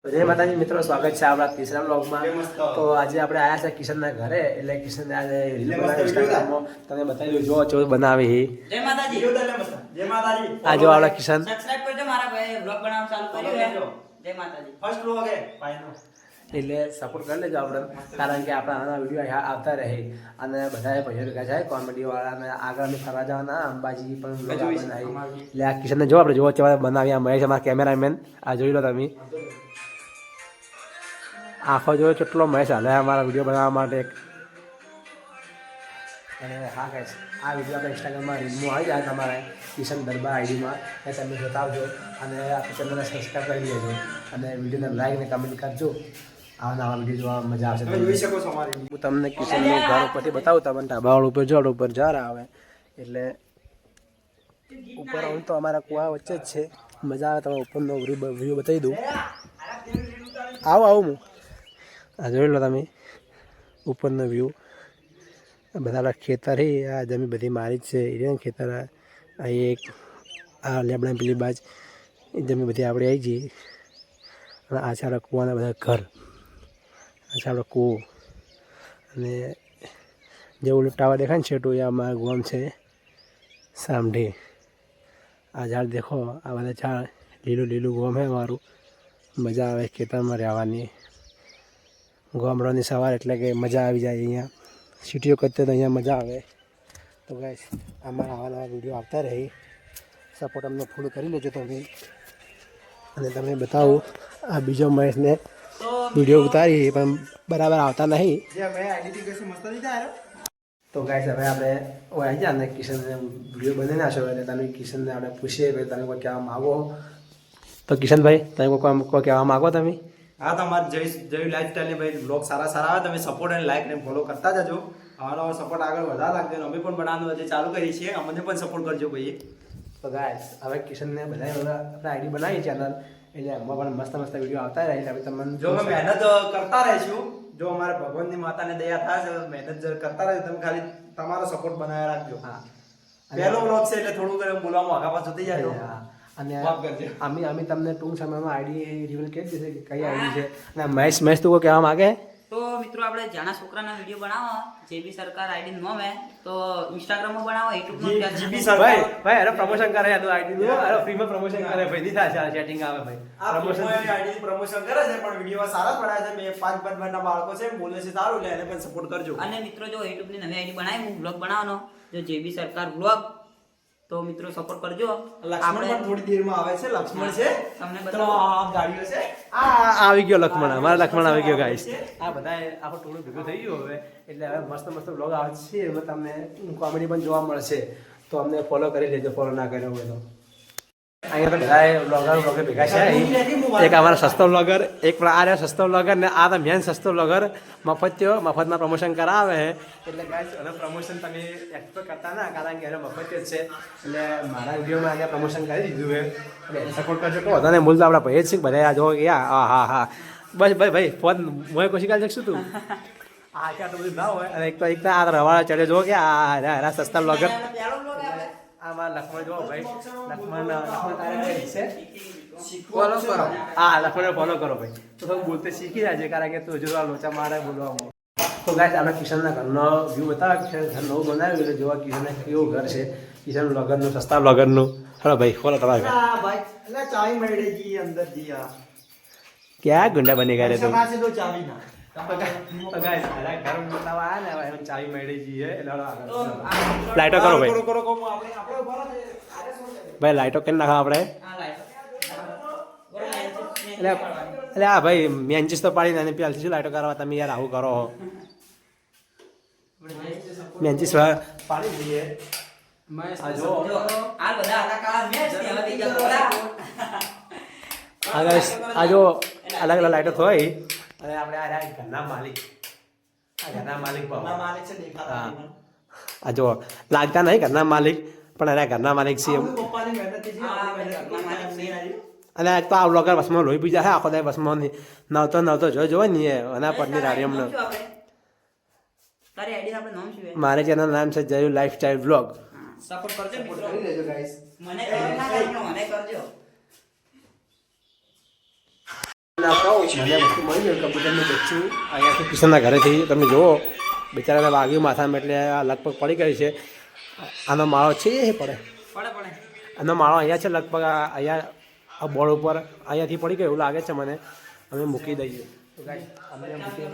જય માતાજી મિત્રો, સ્વાગત છે આપણા તીસરા બ્લોગમાં। તો આજે આપણે આવ્યા છે કિશનના ઘરે, એટલે કિશન આજે ઇન્સ્ટાગ્રામમાં તમે બતાવી દો જો બનાવી। જય માતાજી, જય માતાજી। આ જો આપણા કિશન સબસ્ક્રાઇબ કરજો, મારા ભાઈ બ્લોગ બનાવવાનું ચાલુ કર્યું છે। જય માતાજી। ફર્સ્ટ બ્લોગ હે ભાઈનો, એટલે સપોર્ટ કરી લેજો આપણે, કારણ કે આપણા આના વિડીયો આવતા રહે અને બધા પૈસા ભેગા થાય કોમેડી વાળા અને આગળ ફરવા જવાના અંબાજી પણ vlog આપણે એટલે આ કિશનને જો આપણે જોવો ચેવા બનાવી। આ મહેશ અમારા કેમેરામેન, આ જોઈ લો તમે આખો જોયો કેટલો મહેશ હાલે અમારા વિડીયો બનાવવા માટે। અને હા ગાઈસ, આ વિડીયો આપણે ઇન્સ્ટાગ્રામમાં રીલમાં આવી જાય તમારે કિશન દરબાર આઈડીમાં, એ તમે જોતા આવજો અને આપણી ચેનલને સબસ્ક્રાઈબ કરી લેજો અને વિડીયોને લાઈક ને કમેન્ટ કરજો। આવા વિડીયો જોવા મજા આવશે। તમે જોઈ શકો છો અમારી। હું તમને કિશનનું ઘર ઉપરથી બતાવું, તમને ઢાબાવાળ ઉપર જોડ ઉપર jar આવે એટલે ઉપર આવું તો અમારા કુવા વચ્ચે જ છે, મજા આવે। તમે ઉપરનો વ્યૂ બતાવી દઉં। આવું હું આ જોઈ લો તમે ઉપરનો વ્યૂ, બધા આપણા ખેતર છે, આ જમીન બધી મારી જ છે એ ખેતર। અહીં એક આ લેબડા પેલી બાજ એ જમીન બધી આપણે આવી જઈએ અને આ છે આપણા કૂવાના બધા ઘર, આ છે આપણો કૂવો અને જે ઓલું ટાવર દેખાય ને છેટું એ અમારા ગામ છે સામઢી। આ ઝાડ દેખો, આ બધા ઝાડ લીલું લીલું ગામ છે અમારું, મજા આવે ખેતરમાં રહેવાની। ગામડાની સવાર એટલે કે મજા આવી જાય અહીંયા, સિટીઓ કરતાં તો અહીંયા મજા આવે। તો ગાઈસ અમારા આવા નવા વિડીયો આવતા રહે, સપોર્ટ અમને ફૂલ કરી લેજો તમે। અને તમને બતાવું આ બીજો મહેશને વિડીયો ઉતારી પણ બરાબર આવતા નહીં। તો ગાઈસ હવે આપણે આવી જાય ને કિશનને વિડીયો બનાવી નાખશો એટલે તમે કિશનને આપણે પૂછીએ કે તમે કોઈ કહેવા માગો તો કિશનભાઈ તમે કોઈ કહેવા માગો તમે? હા, તમારે જય લાઈફસ્ટાઈલ ને ભાઈ બ્લોગ સારા આવે, તમે સપોર્ટ અને લાઈક ને ફોલો કરતા જજો। આવાનો સપોર્ટ આગળ વધા લાગજો, અમે પણ બનાવવાનું હજી ચાલુ કરી છે, અમને પણ સપોર્ટ કરજો ભાઈ। તો ગાઈસ હવે કિશનને બધા આપણે આઈડી બનાવી ચેનલ, એટલે એમાં પણ મસ્ત મસ્ત વિડીયો આવતા રહે એટલે તમને જો અમે મહેનત કરતા રહીશું, જો અમારે ભગવાનની માતાને દયા થાય છે, મહેનત કરતા રહેજો, તમે ખાલી તમારો સપોર્ટ બનાવી રાખજો। હા, પહેલો બ્લોગ છે એટલે થોડું બોલવામાં આગા પાછું થઈ જાય અને માફ કરજો। અમે તમને ટૂંક સમયમાં આઈડી રિવીલ કરી દેશે કે કઈ આઈડી છે। અને મહેશ તું કોઈ કહેવા માગે? તો મિત્રો આપણે જાણા છોકરાના વિડીયો બનાવો, જેબી સરકાર આઈડી નો મે તો ઇન્સ્ટાગ્રામમાં બનાવો, યુટ્યુબ માં જીબી ભાઈ ભાઈ અરે પ્રમોશન કરે તો આઈડી નું અરે ફ્રીમાં પ્રમોશન કરે ભાઈ, દીધા છે સેટિંગ આવે ભાઈ આ પ્રમોશન આઈડી પ્રમોશન કરે છે પણ વિડીયો સારા બનાવે છે। બે 5 ના બાળકો છે, બોલે છે સારું, એટલે એને પણ સપોર્ટ કરજો। અને મિત્રો જો યુટ્યુબ ની નવી આઈડી બનાવી હું બ્લોગ બનાવવાનો, જો જેબી સરકાર બ્લોગ, તો મિત્રો સપોર્ટ કરજો। લક્ષ્મણ પણ થોડી દેરમાં આવે છે, લક્ષ્મણ છે તમને તો બતાવો આ ગાડીઓ છે, આ આવી ગયો લક્ષ્મણ, અમારા લક્ષ્મણ આવી ગયો ગાઈસ। આ બધા આખું ટોળું ભેગું થઈ ગયું હવે, એટલે હવે મસ્ત મસ્ત બ્લોગ આવશે, એમાં તમને કોમેડી પણ જોવા મળશે, તો અમને ફોલો કરી લેજો, ફોલો ના કર્યો હોય તો। અહીંયા તો બધા બ્લોગર ભેગા છે, એક અમારા સસ્તો બ્લોગર, એક આ રહ્યો સસ્તો બ્લોગર ને આ તો મેન સસ્તો બ્લોગર મફતમાં પ્રમોશન કરાવે છે। એટલે ગાઈસ અને પ્રમોશન તમે એક્સપેક્ટ કરતા ના, કારણ કે એને મફત જ છે, એટલે મારા વિડીયોમાં એને પ્રમોશન કરી દીધું છે, એટલે એને સપોર્ટ કરજો। તો વધારે મૂળ તો આપણા ભાઈ જ છે બધા, આ જો હા હા હા બસ ભાઈ ફોન મોએ કોશી કાલ જશું તું આ ક્યાં તો બધું ના હોય। અને એક તો આ રવાળા ચડે જો કે આ સસ્તા બ્લોગર, આમાં લક્ષ્મણ જો ભાઈ, લક્ષ્મણ છે, ફોલો કરો, હા લક્ષ્મણ ફોલો કરો ભાઈ, તો થોડું બોલતે શીખી જાય છે, કારણ કે તું જો આ લોચા મારે બોલવામાં। તો ગાઈસ આપણે કિશનના ઘરનો વ્યૂ બતાવે, ઘર નવું બનાવ્યું એટલે જોવા કિશનને કેવું ઘર છે, કિશન બ્લોગરનું, સસ્તા બ્લોગરનું। હલો ભાઈ ફોલો તમારા ઘર। આ ભાઈ એટલે ચાવી મળી ગઈ અંદર જી, આ ક્યાં ગુંડા બની ગયા રે તું? પાસે તો ચાવી ના તો ગાઈસ ઘર બતાવવા આયા ને હવે ચાવી મળી ગઈ છે, એટલે લાઈટો કરો ભાઈ, કરો આપણે ઉભા રહે ભાઈ લાઈટો કરી નાખો આપણે। આ લાઈટ એટલે હા ભાઈ મેન્ચીસ તો પાડીને અને પહેલથી શું લાઈટો કરવા તમે યાર આવું કરો? મેન્ચીસ પાડી દઈએ। આ જો આ બધા આલા કાળા મેચ ને હવે બીજા થોડા હા ગાઈસ આ જો અલગ અલગ લાઈટો હોય, અને આપણે આ ઘરના માલિક, આ ઘરના માલિક ના માલિક છે, દેખાતા હા નથી આ જો લાગતા નહીં ઘરના માલિક, પણ અરે ઘરના માલિક છે એમ। પપ્પાની મહેનત છે, આપણી મહેનત કોઈ માલિક નહીં આવી। અને એક તો આ બ્લોગર બસમાં લોહી પી જાય, આખો દાય બસમાં નવતો જોવા ને એના પરની રાડી અમને। તારી આઈડી આપણે નામ શું છે? મારે ચેનલ નામ છે જયુ લાઈફસ્ટાઈલ બ્લોગ। સપોર્ટ કરજો મિત્રો, કરી લેજો ગાઈસ। મને કરો ના કરજો, મને કરજો। મને વસ્તુ મળી ગયું કબૂતરનું બચ્ચું અહીંયાથી કિશનના ઘરેથી તમે જુઓ બિચારાને વાગ્યું માથામાં એટલે આ લગભગ પડી ગઈ છે. આનો માળો છે એ પડે આનો માળો અહીંયા છે લગભગ અહીંયા આ બોર્ડ ઉપર અહીંયાથી પડી ગયો એવું લાગે છે મને. અમે મૂકી દઈએ તો ગાઈસ અમને મૂકી